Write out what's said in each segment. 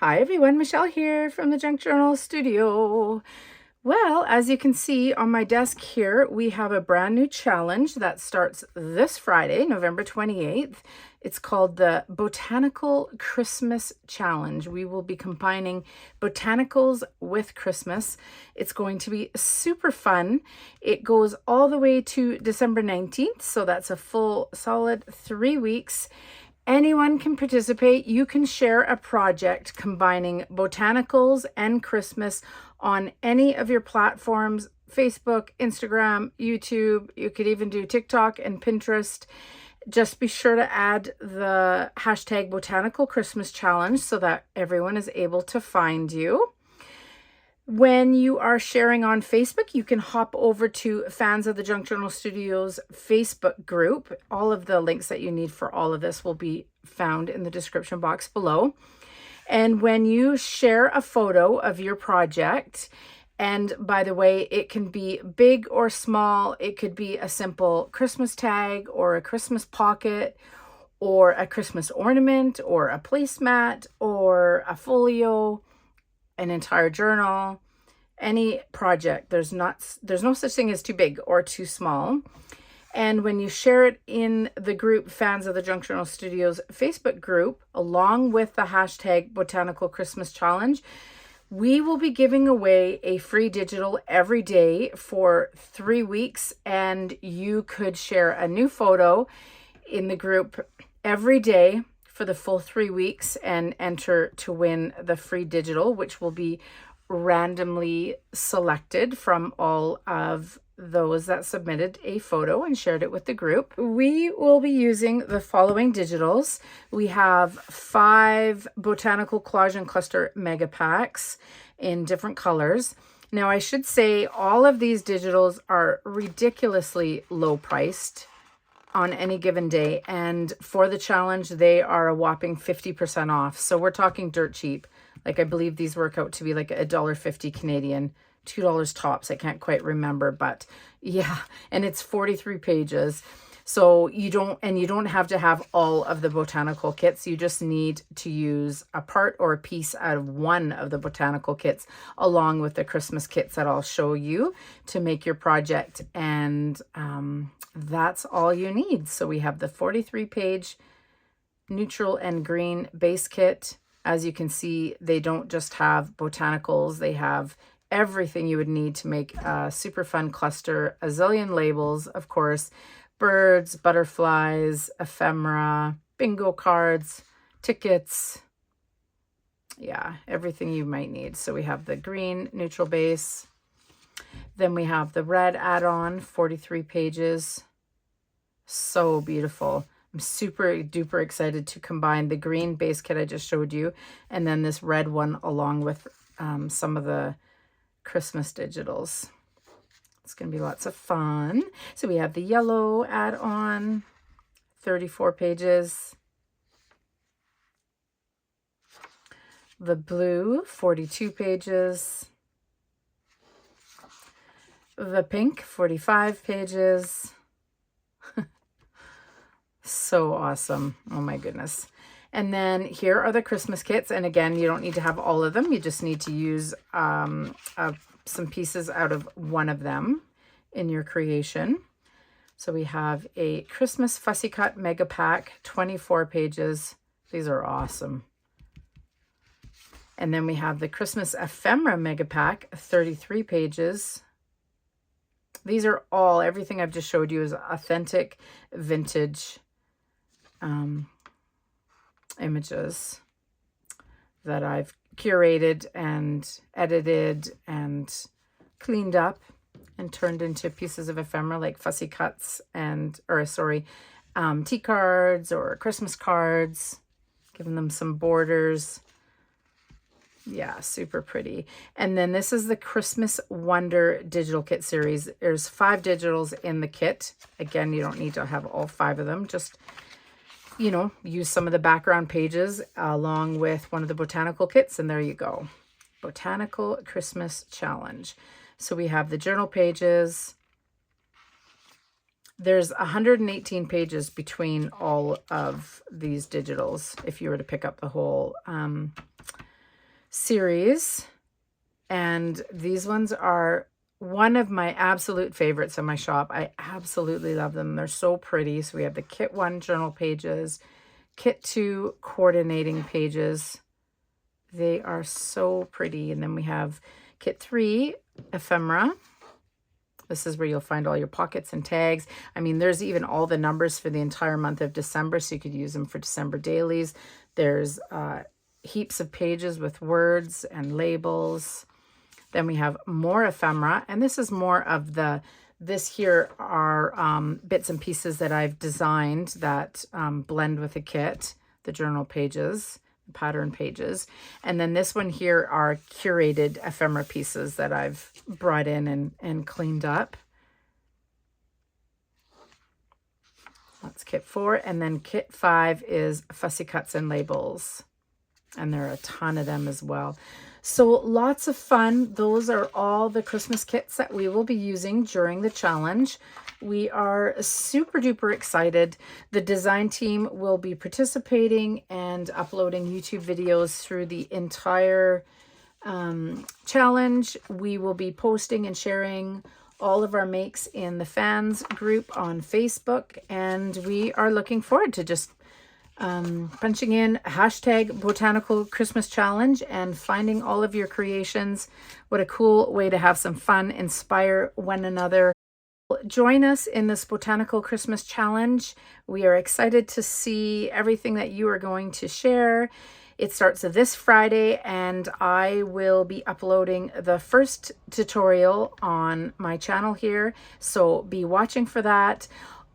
Hi everyone, Michelle here from the Junk Journal Studio. Well, as you can see on my desk here, we have a brand new challenge that starts this Friday, November 28th. It's called the Botanical Christmas Challenge. We will be combining botanicals with Christmas. It's going to be super fun. It goes all the way to December 19th, so that's a full solid 3 weeks. Anyone can participate. You can share a project combining botanicals and Christmas on any of your platforms, Facebook, Instagram, YouTube. You could even do TikTok and Pinterest. Just be sure to add the hashtag Botanical Christmas Challenge so that everyone is able to find you. When you are sharing on Facebook, you can hop over to Fans of the Junk Journal Studio's Facebook group. All of the links that you need for all of this will be found in the description box below. And when you share a photo of your project, and by the way, it can be big or small, it could be a simple Christmas tag or a Christmas pocket or a Christmas ornament or a placemat or a folio, an entire journal, any project. There's no such thing as too big or too small. And when you share it in the group Fans of the Junk Journal Studio's Facebook group, along with the hashtag Botanical Christmas Challenge, we will be giving away a free digital every day for 3 weeks. And you could share a new photo in the group every day for the full 3 weeks and enter to win the free digital, which will be randomly selected from all of those that submitted a photo and shared it with the group. We will be using the following digitals. We have 5 botanical collage and cluster mega packs in different colors. Now, I should say all of these digitals are ridiculously low priced on any given day, and for the challenge they are a whopping 50% off, so we're talking dirt cheap. Like, I believe these work out to be like $1.50 Canadian, $2 tops. I can't quite remember, but yeah, and it's 43 pages. So you don't have to have all of the botanical kits. You just need to use a part or a piece out of one of the botanical kits, along with the Christmas kits that I'll show you to make your project. And that's all you need. So we have the 43-page neutral and green base kit. As you can see, they don't just have botanicals. They have everything you would need to make a super fun cluster. A zillion labels, of course, birds, butterflies, ephemera, bingo cards, tickets. Yeah, everything you might need. So we have the green neutral base. Then we have the red add-on, 43 pages. So beautiful. I'm super duper excited to combine the green base kit I just showed you and then this red one along with some of the Christmas digitals. It's going to be lots of fun. So we have the yellow add-on, 34 pages. The blue, 42 pages. The pink, 45 pages. So awesome. Oh my goodness. And then here are the Christmas kits. And again, you don't need to have all of them. You just need to use some pieces out of one of them in your creation. So we have a Christmas Fussy Cut Mega Pack, 24 pages. These are awesome. And then we have the Christmas Ephemera Mega Pack, 33 pages. These are all, everything I've just showed you is authentic vintage images that I've curated and edited and cleaned up and turned into pieces of ephemera like fussy cuts and, tea cards or Christmas cards, giving them some borders. Yeah, super pretty. And then this is the Christmas Wonder Digital Kit series. There's 5 digitals in the kit. Again, you don't need to have all 5 of them. Just, use some of the background pages along with one of the botanical kits, and there you go. Botanical Christmas Challenge. So we have the journal pages. There's 118 pages between all of these digitals if you were to pick up the whole series. And these ones are one of my absolute favorites in my shop. I absolutely love them. They're so pretty. So we have the Kit 1 journal pages, Kit 2 coordinating pages. They are so pretty. And then we have Kit 3 ephemera. This is where you'll find all your pockets and tags. I mean, there's even all the numbers for the entire month of December, so you could use them for December dailies. There's heaps of pages with words and labels. Then we have more ephemera, and this is more of this here are bits and pieces that I've designed that blend with the kit, the journal pages, pattern pages. And then this one here are curated ephemera pieces that I've brought in and cleaned up. That's Kit 4. And then Kit 5 is fussy cuts and labels. And there are a ton of them as well. So lots of fun. Those are all the Christmas kits that we will be using during the challenge. We are super duper excited. The design team will be participating and uploading YouTube videos through the entire challenge. We will be posting and sharing all of our makes in the fans group on Facebook, and we are looking forward to just punching in hashtag Botanical Christmas Challenge and finding all of your creations. What a cool way to have some fun, inspire one another. Join us in this Botanical Christmas Challenge. We are excited to see everything that you are going to share. It starts this Friday, and I will be uploading the first tutorial on my channel here, so be watching for that.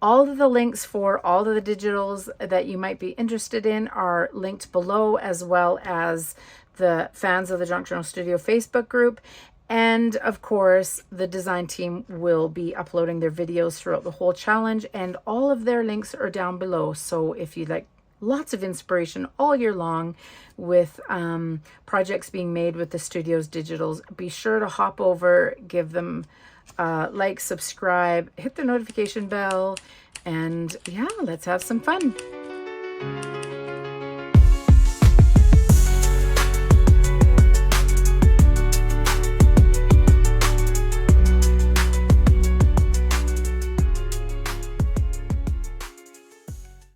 All of the links for all of the digitals that you might be interested in are linked below, as well as the Fans of the Junk Journal Studio Facebook group. And of course, the design team will be uploading their videos throughout the whole challenge, and all of their links are down below. So if you'd like lots of inspiration all year long with projects being made with the studio's digitals, be sure to hop over, give them like, subscribe, hit the notification bell, and yeah, let's have some fun.